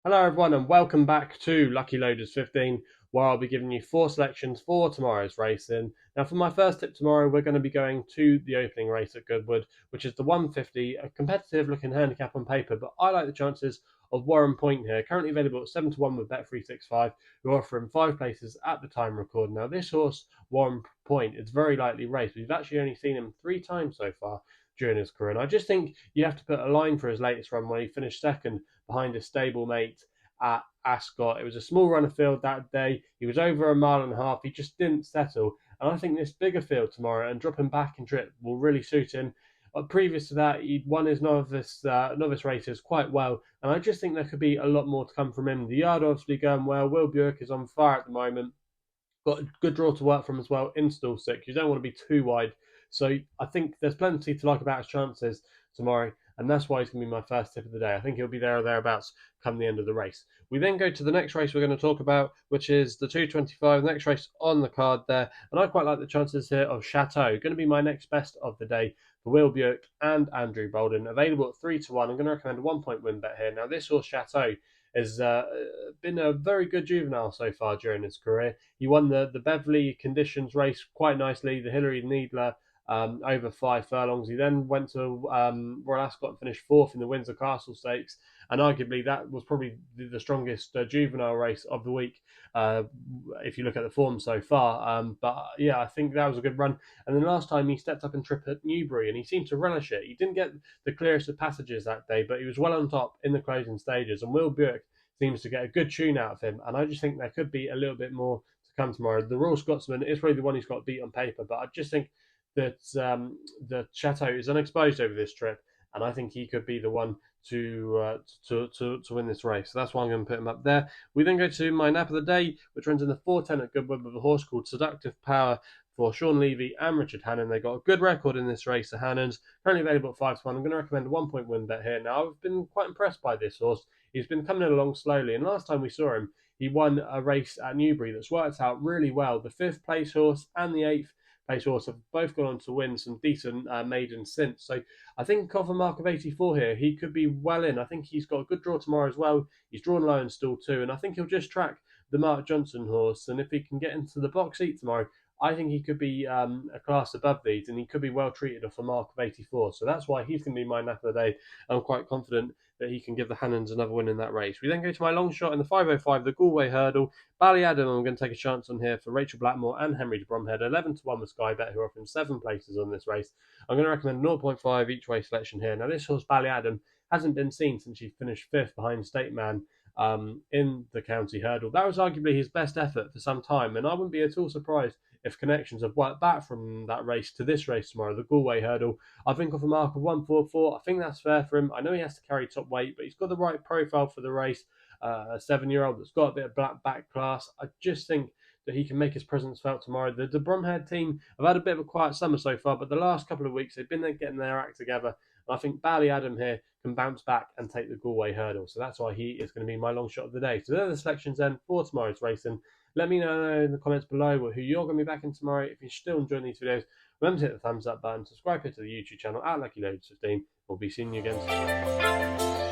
Hello everyone and welcome back to Lucky Loaders 15, where I'll be giving you 4 selections for tomorrow's racing. Now for my first tip tomorrow, we're going to be going to the opening race at Goodwood, which is the 150, a competitive looking handicap on paper, but I like the chances of Warren Point here, currently available at 7 to 1 with Bet365, who offer him 5 places at the time recording. Now this horse, Warren Point, is very lightly raced. We've actually only seen him 3 times so far during his career, and I just think you have to put a line for his latest run where he finished second behind his stablemate at Ascot. It was a small run of field that day. He was over a mile and a half. He just didn't settle. And I think this bigger field tomorrow and dropping back in trip will really suit him. Previous to that, he'd won his novice races quite well, and I just think there could be a lot more to come from him. The yard obviously going well. Will Buick is on fire at the moment. Got a good draw to work from as well in stall 6. You don't want to be too wide. So I think there's plenty to like about his chances tomorrow, and that's why he's going to be my first tip of the day. I think he'll be there or thereabouts come the end of the race. We then go to the next race we're going to talk about, which is the 225, the next race on the card there. And I quite like the chances here of Chateau. Going to be my next best of the day for Will Buick and Andrew Bolden. Available at 3 to 1. I'm going to recommend a 1 point win bet here. Now, this horse, Chateau, has been a very good juvenile so far during his career. He won the Beverley Conditions race quite nicely, the Hilary Needler over 5 furlongs. He then went to Royal Ascot and finished fourth in the Windsor Castle Stakes, and arguably that was probably the strongest juvenile race of the week uh, if you look at the form so far. But yeah, I think that was a good run. And then last time he stepped up in trip at Newbury, and he seemed to relish it. He didn't get the clearest of passages that day, but he was well on top in the closing stages. And Will Buick seems to get a good tune out of him, and I just think there could be a little bit more to come tomorrow. The Royal Scotsman is probably the one who's got beat on paper, but I just think that Chateau is unexposed over this trip, and I think he could be the one to win this race. So that's why I'm going to put him up there. We then go to my nap of the day, which runs in the 4:10 at Goodwood with a horse called Seductive Power for Sean Levy and Richard Hannon. They got a good record in this race. The Hannons currently available at 5 to 1. I'm going to recommend a 1 point win bet here. Now I've been quite impressed by this horse. He's been coming along slowly, and last time we saw him, he won a race at Newbury that's worked out really well. The 5th place horse and the 8th place horse have both gone on to win some decent maidens since. So I think off a mark of 84 here, he could be well in. I think he's got a good draw tomorrow as well. He's drawn low in stall 2, and I think he'll just track the Mark Johnson horse. And if he can get into the box seat tomorrow, I think he could be a class above these, and he could be well treated off a mark of 84. So that's why he's going to be my nap of the day. I'm quite confident that he can give the Hannons another win in that race. We then go to my long shot in the 505, the Galway Hurdle. Ballyadam, I'm going to take a chance on here for Rachel Blackmore and Henry de Bromhead. 11 to 1 with SkyBet, who are offering 7 places on this race. I'm going to recommend 0.5 each way selection here. Now, this horse, Ballyadam, hasn't been seen since he finished 5th behind State Man in the county hurdle. That was arguably his best effort for some time, and I wouldn't be at all surprised if connections have worked back from that race to this race tomorrow, the Galway Hurdle. I think off a mark of 144, I think that's fair for him. I know he has to carry top weight, but he's got the right profile for the race. A 7-year-old that's got a bit of black back class. I just think that he can make his presence felt tomorrow. The de Bromhead team have had a bit of a quiet summer so far, but the last couple of weeks they've been there getting their act together. And I think Ballyadam here can bounce back and take the Galway Hurdle. So that's why he is going to be my long shot of the day. So there are the selections then for tomorrow's racing. Let me know in the comments below who you're going to be back in tomorrow. If you're still enjoying these videos, remember to hit the thumbs up button, subscribe here to the YouTube channel at Lucky Loads 15. We'll be seeing you again soon.